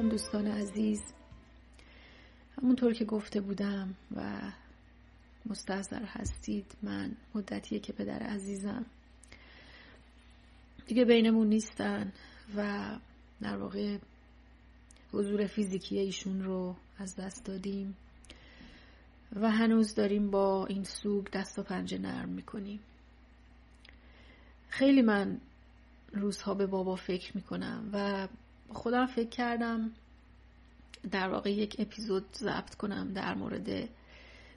سلام دوستان عزیز. همونطور که گفته بودم و مستحضر هستید، من مدتیه که پدر عزیزم دیگه بینمون نیستن و در واقع حضور فیزیکی ایشون رو از دست دادیم و هنوز داریم با این سوگ دست و پنجه نرم میکنیم. خیلی من روزها به بابا فکر میکنم و خودم فکر کردم در واقع یک اپیزود ضبط کنم در مورد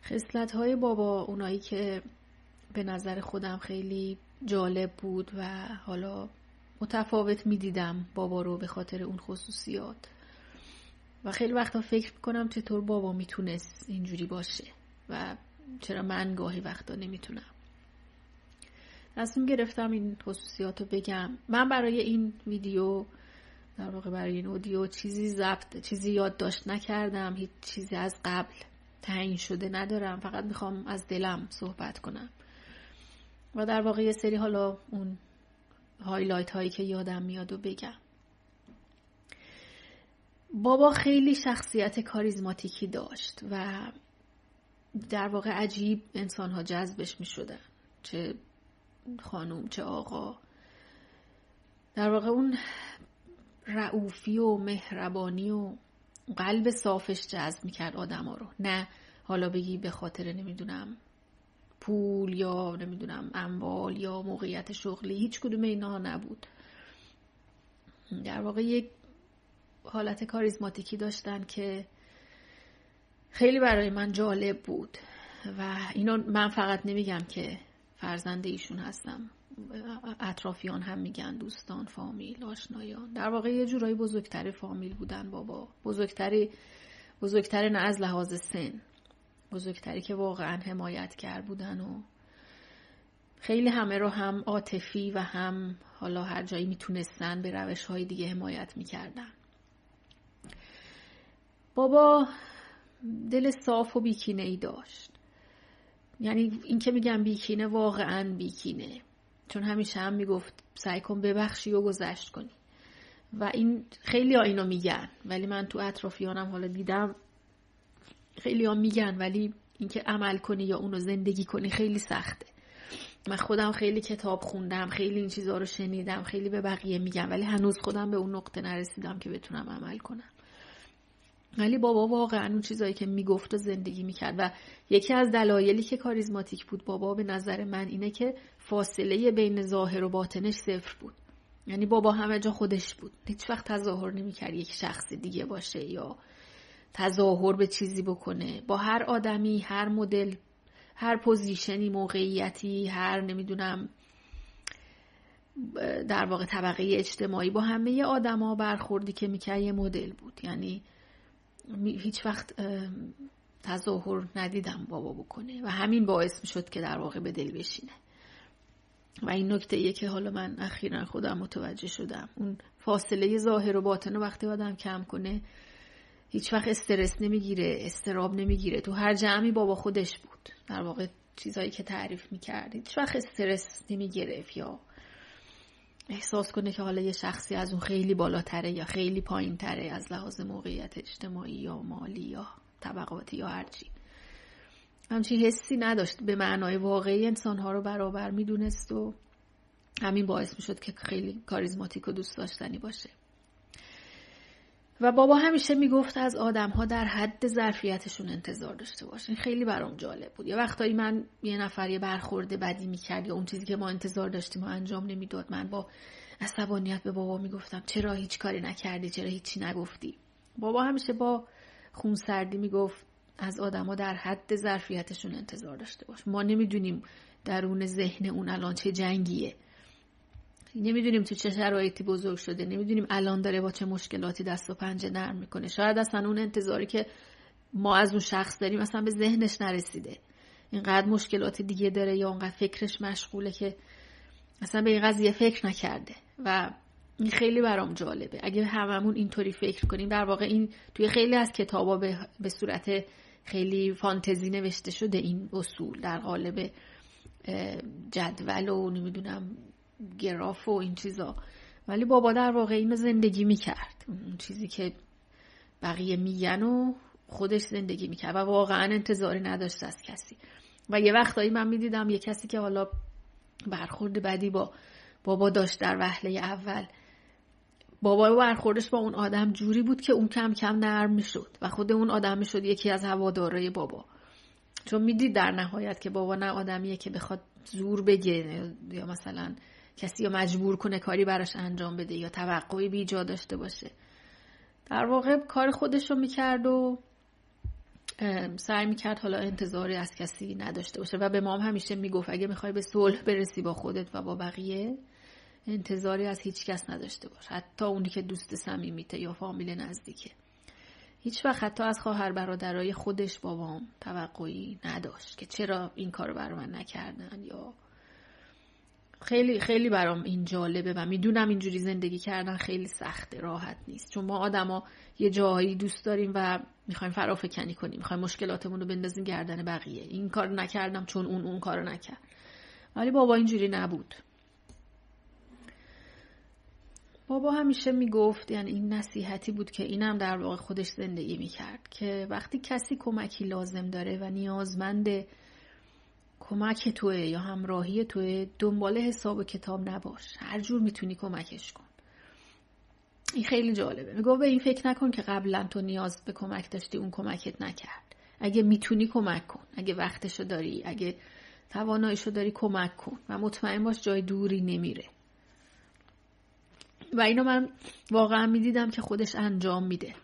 خصلت‌های بابا، اونایی که به نظر خودم خیلی جالب بود و حالا متفاوت میدیدم بابا رو به خاطر اون خصوصیات و خیلی وقتا فکر میکنم چطور بابا میتونست اینجوری باشه و چرا من گاهی وقتا نمیتونم. تصمیم گرفتم این خصوصیات رو بگم. من برای این ویدیو در واقع برای این اودیو چیزی یادداشت نکردم، هیچ چیزی از قبل تعیین شده ندارم، فقط میخوام از دلم صحبت کنم و در واقع یه سری حالا اون هایلایت هایی که یادم میاد و بگم. بابا خیلی شخصیت کاریزماتیکی داشت و در واقع عجیب انسان ها جذبش میشدن، چه خانوم چه آقا. در واقع اون رئوفی و مهربانی و قلب صافش جذب میکرد آدم ها رو، نه حالا بگی به خاطر نمیدونم پول یا نمیدونم اموال یا موقعیت شغلی، هیچ کدوم اینا نبود. در واقع یک حالت کاریزماتیکی داشتن که خیلی برای من جالب بود و اینو من فقط نمیگم که فرزند ایشون هستم، اطرافیان هم میگن، دوستان، فامیل، آشنایان. در واقع یه جورایی بزرگتر فامیل بودن بابا، بزرگتر نه از لحاظ سن، بزرگتری که واقعا حمایتگر بودن و خیلی همه رو هم عاطفی و هم حالا هر جایی میتونستن به روش‌های دیگه حمایت میکردن. بابا دل صاف و بیکینه‌ای داشت، یعنی این که میگم بیکینه واقعا بیکینه، چون همیشه هم میگفت سعی کن ببخشی و گذشت کنی و این خیلی ها اینو میگن، ولی من تو اطرافیانم حالا دیدم خیلی ها میگن، ولی اینکه عمل کنی یا اونو زندگی کنی خیلی سخته. من خودم خیلی کتاب خوندم، خیلی این چیزها رو شنیدم، خیلی به بقیه میگم، ولی هنوز خودم به اون نقطه نرسیدم که بتونم عمل کنم. ولی بابا واقعا اون چیزایی که میگفت و زندگی میکرد و یکی از دلایلی که کاریزماتیک بود بابا به نظر من اینه که فاصله بین ظاهر و باطنش صفر بود. یعنی بابا همه جا خودش بود، هیچ وقت تظاهر نمیکرد یک شخص دیگه باشه یا تظاهر به چیزی بکنه. با هر آدمی، هر مدل، هر پوزیشنی، موقعیتی، هر نمیدونم در واقع طبقه اجتماعی، با همه آدما برخوردی که میکرد یه مدل بود. یعنی هیچ وقت تظاهر ندیدم بابا بکنه و همین باعث میشد که در واقع به دل بشینه. و این نکته ایه که حالا من اخیراً خودم متوجه شدم، اون فاصله ظاهر و باطن رو وقتی آدم کم کنه هیچ وقت استرس نمیگیره، استراب نمیگیره. تو هر جمعی بابا خودش بود، در واقع چیزایی که تعریف میکرد هیچ وقت استرس نمیگرفت یا احساس کنه که حالا یه شخصی از اون خیلی بالاتره یا خیلی پایینتره از لحاظ موقعیت اجتماعی یا مالی یا طبقاتی یا هرچی. همچین حسی نداشت، به معنای واقعی انسانها رو برابر میدونست و همین باعث میشد که خیلی کاریزماتیک و دوست داشتنی باشه. و بابا همیشه میگفت از آدم‌ها در حد ظرفیتشون انتظار داشته باشین. خیلی برام جالب بود. یه وقتایی من یه نفر یه برخورد بدی میکرد یا اون چیزی که ما انتظار داشتیم و انجام نمیداد، من با عصبانیت به بابا میگفتم چرا هیچ کاری نکردی، چرا هیچی نگفتی. بابا همیشه با خونسردی میگفت از آدم‌ها در حد ظرفیتشون انتظار داشته باش. ما نمیدونیم درون ذهن اون الان چه جنگیه، نمیدونیم تو چه شرایطی بزرگ شده، نمیدونیم الان داره با چه مشکلاتی دست و پنجه نرم میکنه. شاید اصلا اون انتظاری که ما از اون شخص داریم اصلا به ذهنش نرسیده، اینقدر مشکلات دیگه داره یا اونقدر فکرش مشغوله که اصلا به این قضیه فکر نکرده. و این خیلی برام جالبه. اگه هممون اینطوری فکر کنیم، در واقع این توی خیلی از کتابا به صورت خیلی فانتزی نوشته شده این اصول در قالب جدول و نمیدونم گراف و این چیزا، ولی بابا در واقع اینو زندگی میکرد. اون چیزی که بقیه میگن و خودش زندگی میکرد و واقعا انتظاری نداشت از کسی. و یه وقتایی من میدیدم یه کسی که حالا برخورد بدی با بابا داشت در وهله اول، بابا برخوردش با اون آدم جوری بود که اون کم کم نرم میشد و خود اون آدم میشد یکی از هوادارای بابا، چون میدید در نهایت که بابا نه آدمیه که بخواد زور بگه یا مثلا کسی رو مجبور کنه کاری براش انجام بده یا توقعی بی جا داشته باشه. در واقع کار خودش رو میکرد و سعی میکرد حالا انتظاری از کسی نداشته باشه و به ما هم همیشه میگفت اگه میخوای به صلح برسی با خودت و با بقیه انتظاری از هیچ کس نداشته باش، حتی اونی که دوست صمیمیته یا فامیل نزدیکه. هیچ وقت حتی از خواهر برادرای خودش بابام توقعی نداشت که چرا این کارو برای من نکردن، یا خیلی خیلی برام این جالبه و میدونم اینجوری زندگی کردن خیلی سخته، راحت نیست، چون ما آدما یه جایی دوست داریم و میخوایم فرافکنی کنیم، میخوایم مشکلاتمون رو بندازیم گردن بقیه. این کار نکردم چون اون کارو نکرد. ولی بابا اینجوری نبود. بابا همیشه میگفت، یعنی این نصیحتی بود که اینم در واقع خودش زندگی میکرد، که وقتی کسی کمکی لازم داره و نیازمند کمک توه یا همراهی توه، دنبال حساب و کتاب نباش، هر جور میتونی کمکش کن. این خیلی جالبه. میگه به این فکر نکن که قبلا تو نیاز به کمک داشتی اون کمکت نکرد. اگه میتونی کمک کن، اگه وقتشو داری، اگه تواناییشو داری کمک کن و مطمئن باش جای دوری نمیره. و اینو من واقعا میدیدم که خودش انجام میده.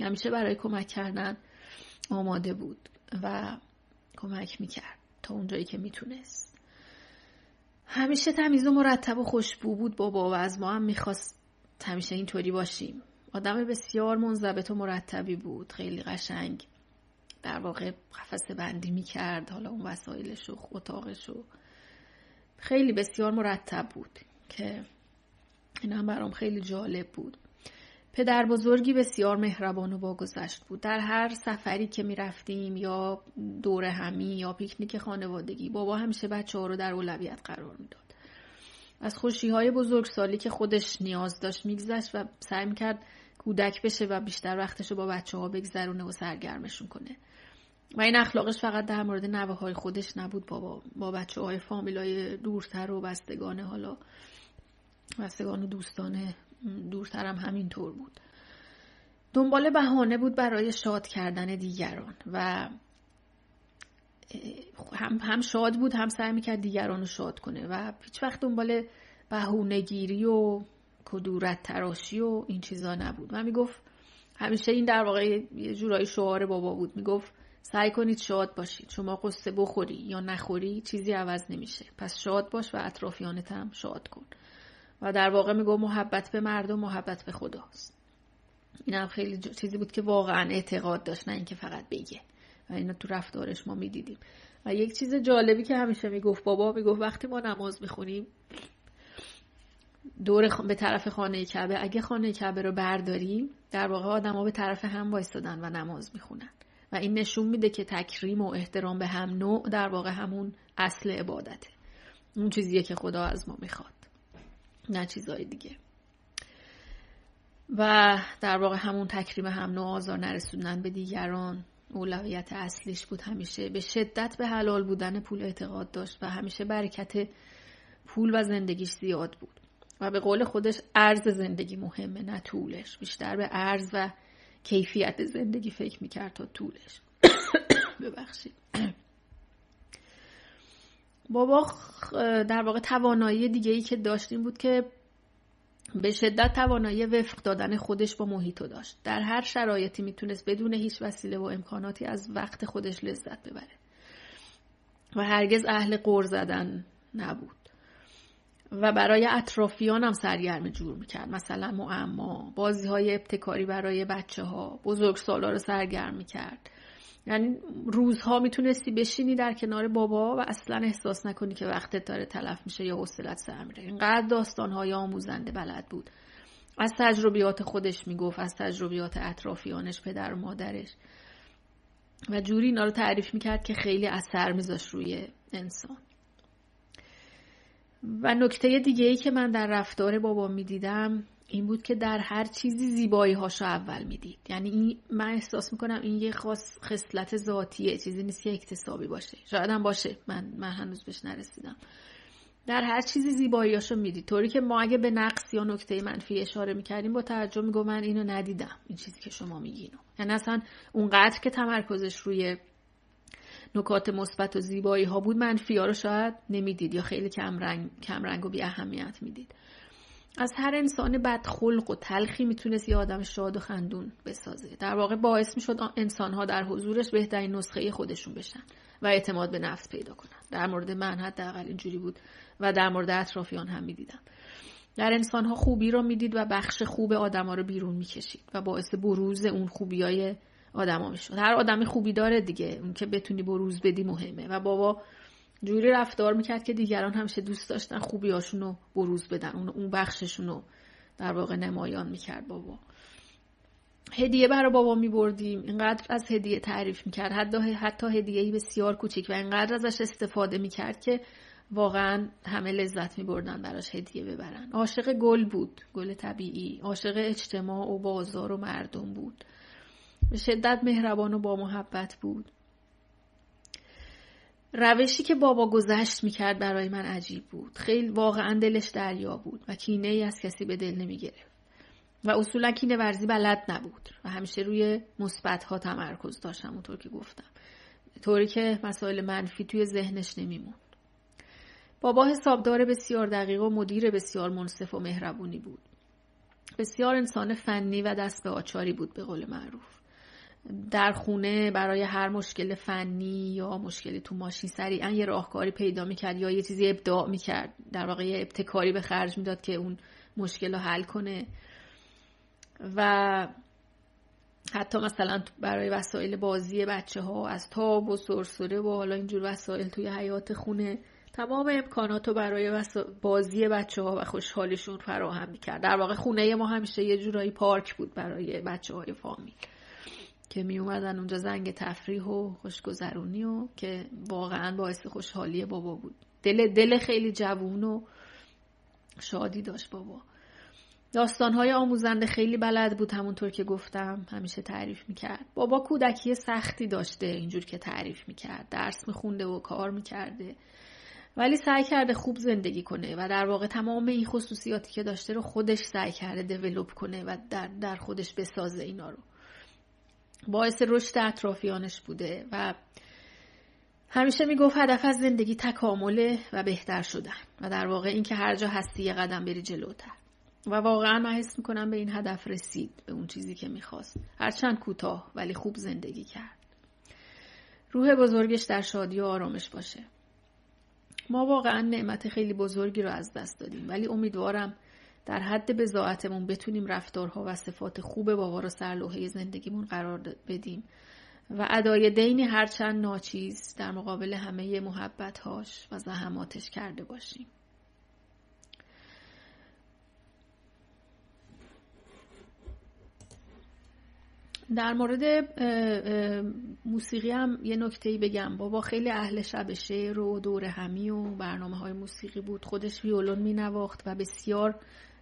همیشه برای کمک کردن آماده بود و کمک میکرد تا اونجایی که میتونست. همیشه تمیز و مرتب و خوشبو بود بابا و از ما هم میخواست همیشه اینطوری باشیم. آدم بسیار منضبط و مرتبی بود، خیلی قشنگ در واقع قفسه بندی میکرد، حالا اون وسایلش و اتاقش و خیلی بسیار مرتب بود که این هم برام خیلی جالب بود. پدر بزرگی بسیار مهربان و باگذشت بود. در هر سفری که می رفتیم یا دوره همی یا پیکنیک خانوادگی، بابا همیشه بچه‌ها رو در اولویت قرار میداد. از خوشی‌های بزرگسالی که خودش نیاز داشت میگذشت و سعی می‌کرد کودک بشه و بیشتر وقتش رو با بچه‌ها بگذرونه و سرگرمشون کنه. و این اخلاقش فقط در مورد نوه‌های خودش نبود، با بچه‌های فامیلای دورتر و بستگان و دوستان دورتر هم همینطور بود. دنبال بهانه بود برای شاد کردن دیگران و هم شاد بود، هم سعی میکرد دیگران رو شاد کنه و هیچ وقت دنبال بهونه گیری و کدورت تراشی و این چیزا نبود. و میگفت همیشه این در واقع یه جورایی شعار بابا بود، میگفت سعی کنید شاد باشید، شما قصه بخوری یا نخوری چیزی عوض نمیشه، پس شاد باش و اطرافیانت هم شاد کن. و در واقع میگه محبت به مردم محبت به خداست. این هم خیلی چیزی بود که واقعا اعتقاد داشت، نه اینکه فقط بگه، و اینو تو رفتارش ما میدیدیم. و یک چیز جالبی که همیشه میگفت بابا، میگفت وقتی ما نماز میخونیم به طرف خانه کعبه، اگه خانه کعبه رو برداریم در واقع آدم‌ها به طرف هم وایسادن و نماز میخونن و این نشون میده که تکریم و احترام به هم نوع در واقع همون اصل عبادته، اون چیزیه که خدا از ما میخواد، نه چیزای دیگه. و در واقع همون تکریم هم نوع، آزار نرسوندن به دیگران اولویت اصلیش بود. همیشه به شدت به حلال بودن پول اعتقاد داشت و همیشه برکت پول و زندگیش زیاد بود و به قول خودش ارز زندگی مهمه نه طولش، بیشتر به ارز و کیفیت زندگی فکر میکرد تا طولش. ببخشید. بابا در واقع توانایی دیگه‌ای که داشت این بود که به شدت توانایی وفق دادن خودش با محیطو داشت. در هر شرایطی میتونست بدون هیچ وسیله و امکاناتی از وقت خودش لذت ببره و هرگز اهل غر زدن نبود و برای اطرافیان هم سرگرم جور میکرد، مثلا معما، بازی‌های ابتکاری برای بچه‌ها، بزرگسالا رو سرگرم میکرد. یعنی روزها میتونستی بشینی در کنار بابا و اصلا احساس نکنی که وقتت داره تلف میشه یا حوصله‌ات سر میره. اینقدر داستان‌های آموزنده بلد بود. از تجربیات خودش میگفت، از تجربیات اطرافیانش، پدر و مادرش، و جوری اینا رو تعریف میکرد که خیلی اثر میذاشت روی انسان. و نکته دیگه‌ای که من در رفتار بابا میدیدم این بود که در هر چیزی زیبایی هاشو اول میدید. یعنی من احساس میکنم این یه خصلت ذاتیه، چیزی نیست که اکتسابی باشه. شاید هم باشه، من هنوز بهش نرسیدم. در هر چیزی زیباییاشو میدید، طوری که ما اگه به نقص یا نکته منفی اشاره میکردیم با تعجب میگم من اینو ندیدم، این چیزی که شما میگینو. یعنی اصلا اونقدر که تمرکزش روی نکات مثبت و زیبایی ها بود، منفی ها رو شاید نمیدید یا خیلی کم رنگ و بی اهمیت میدید. از هر انسان بدخلق و تلخی میتونست یه آدم شاد و خندون بسازه. در واقع باعث میشد انسان‌ها در حضورش بهترین نسخه خودشون بشن و اعتماد به نفس پیدا کنن. در مورد من حداقل اینجوری بود و در مورد اطرافیان هم میدیدم. در انسان‌ها خوبی رو میدید و بخش خوب آدم‌ها رو بیرون میکشید و باعث بروز اون خوبیای آدم‌ها میشد. هر آدمی خوبی داره دیگه، اون که بتونی بروز بدی مهمه. و بابا جوری رفتار میکرد که دیگران همیشه دوست داشتن خوبیاشون رو بروز بدن، اون بخششون رو در واقع نمایان میکرد. بابا هدیه برای بابا میبردیم، اینقدر از هدیه تعریف میکرد، حتی هدیه‌ای بسیار کوچیک، و اینقدر ازش استفاده میکرد که واقعا همه لذت میبردن براش هدیه ببرن. عاشق گل بود، گل طبیعی، عاشق اجتماع و بازار و مردم بود، به شدت مهربان و با محبت بود. روشی که بابا گذشت میکرد برای من عجیب بود. خیلی واقعا دلش دریا بود و کینه ای از کسی به دل نمیگرفت و اصولا کینه ورزی بلد نبود و همیشه روی مثبت ها تمرکز داشت، همونطور که گفتم، طوری که مسائل منفی توی ذهنش نمیموند. بابا حسابدار بسیار دقیق و مدیر بسیار منصف و مهربونی بود. بسیار انسان فنی و دست به آچاری بود به قول معروف. در خونه برای هر مشکل فنی یا مشکلی تو ماشین سریعا یه راهکاری پیدا میکرد یا یه چیزی ابداع میکرد، در واقع یه ابتکاری به خرج میداد که اون مشکل رو حل کنه. و حتی مثلا برای وسایل بازی بچه ها از تاب و سرسره و حالا اینجور وسایل توی حیاط خونه تمام امکانات رو برای بازی بچه ها و خوشحالیشون فراهم میکرد. در واقع خونه ما همیشه یه جورایی پارک بود برای بچه های فامیل که می اومدن اونجا، زنگ تفریح و خوشگذرونی و که واقعا باعث خوشحالی بابا بود. دل خیلی جوون و شادی داشت بابا. داستانهای آموزنده خیلی بلد بود، همونطور که گفتم همیشه تعریف میکرد. بابا کودکی سختی داشته، اینجور که تعریف میکرد، درس میخونده و کار میکرده، ولی سعی کرده خوب زندگی کنه و در واقع تمام این خصوصیاتی که داشته رو خودش سعی کرده دیولپ کنه و در خودش بسازه. اینا رو باعث رشد اطرافیانش بوده و همیشه میگفت هدف از زندگی تکامله و بهتر شدن و در واقع این که هر جا هستی یه قدم بری جلوتر. و واقعا من حس میکنم به این هدف رسید، به اون چیزی که میخواست، هرچند کوتاه ولی خوب زندگی کرد. روح بزرگش در شادی و آرامش باشه. ما واقعا نعمت خیلی بزرگی رو از دست دادیم، ولی امیدوارم در حد بضاعتمون بتونیم رفتارها و صفات خوب بابا رو سر لوحه زندگیمون قرار بدیم و ادای دینی هرچند ناچیز در مقابل همه محبت‌هاش و زحماتش کرده باشیم. در مورد موسیقی هم یه نکته‌ای بگم. بابا خیلی اهل شب شعر و دوره همی و برنامه‌های موسیقی بود. خودش ویولون می‌نواخت و بسیار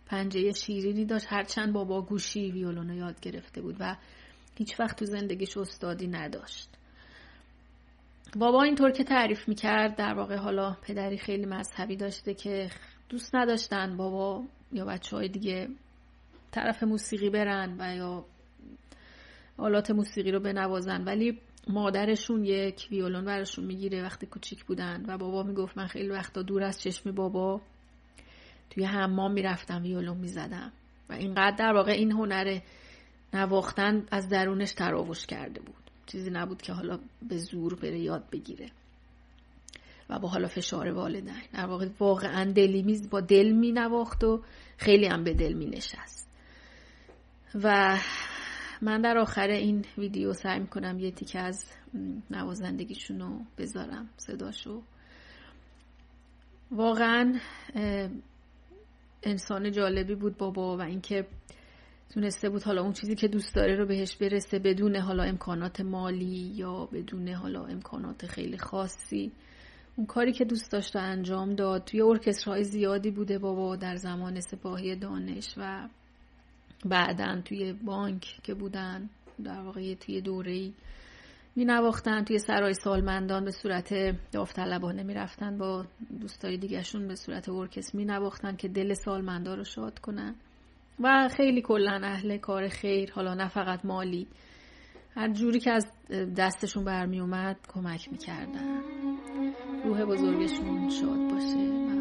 پنجه شیرینی داشت، هرچند بابا گوشی ویولون رو یاد گرفته بود و هیچ وقت تو زندگیش استادی نداشت. بابا اینطور که تعریف می‌کرد، در واقع حالا پدری خیلی مذهبی داشته که دوست نداشتن بابا یا بچه‌های دیگه طرف موسیقی برن و یا آلات موسیقی رو بنوازن، ولی مادرشون یک ویولون براشون میگیره وقتی کوچیک بودن و بابا میگفت من خیلی وقتا دور از چشم بابا توی حمام میرفتم ویولون میزدم و اینقدر در واقع این هنر نواختن از درونش تراوش کرده بود، چیزی نبود که حالا به زور بره یاد بگیره و با حالا فشار والدین. در واقع واقعا دلی با دل می نواخت و خیلی هم به دل می نشست. و من در آخر این ویدیو سعی میکنم یه تیکه از نوازندگیشون رو بذارم، صداشو. واقعا انسان جالبی بود بابا و اینکه تونسته بود حالا اون چیزی که دوست داره رو بهش برسه بدون حالا امکانات مالی یا بدون حالا امکانات خیلی خاصی. اون کاری که دوست داشت انجام داد. توی ارکسترهای زیادی بوده بابا در زمان سپاهی دانش و بعدن توی بانک که بودن در واقع توی دوره‌ای می نواختن، توی سرای سالمندان به صورت داوطلبانه می رفتن با دوستای دیگهشون به صورت ارکستر می نواختن که دل سالمندان رو شاد کنن و خیلی کلن اهل کار خیر، حالا نه فقط مالی، هر جوری که از دستشون برمی اومد کمک می کردن. روح بزرگشون شاد باشه.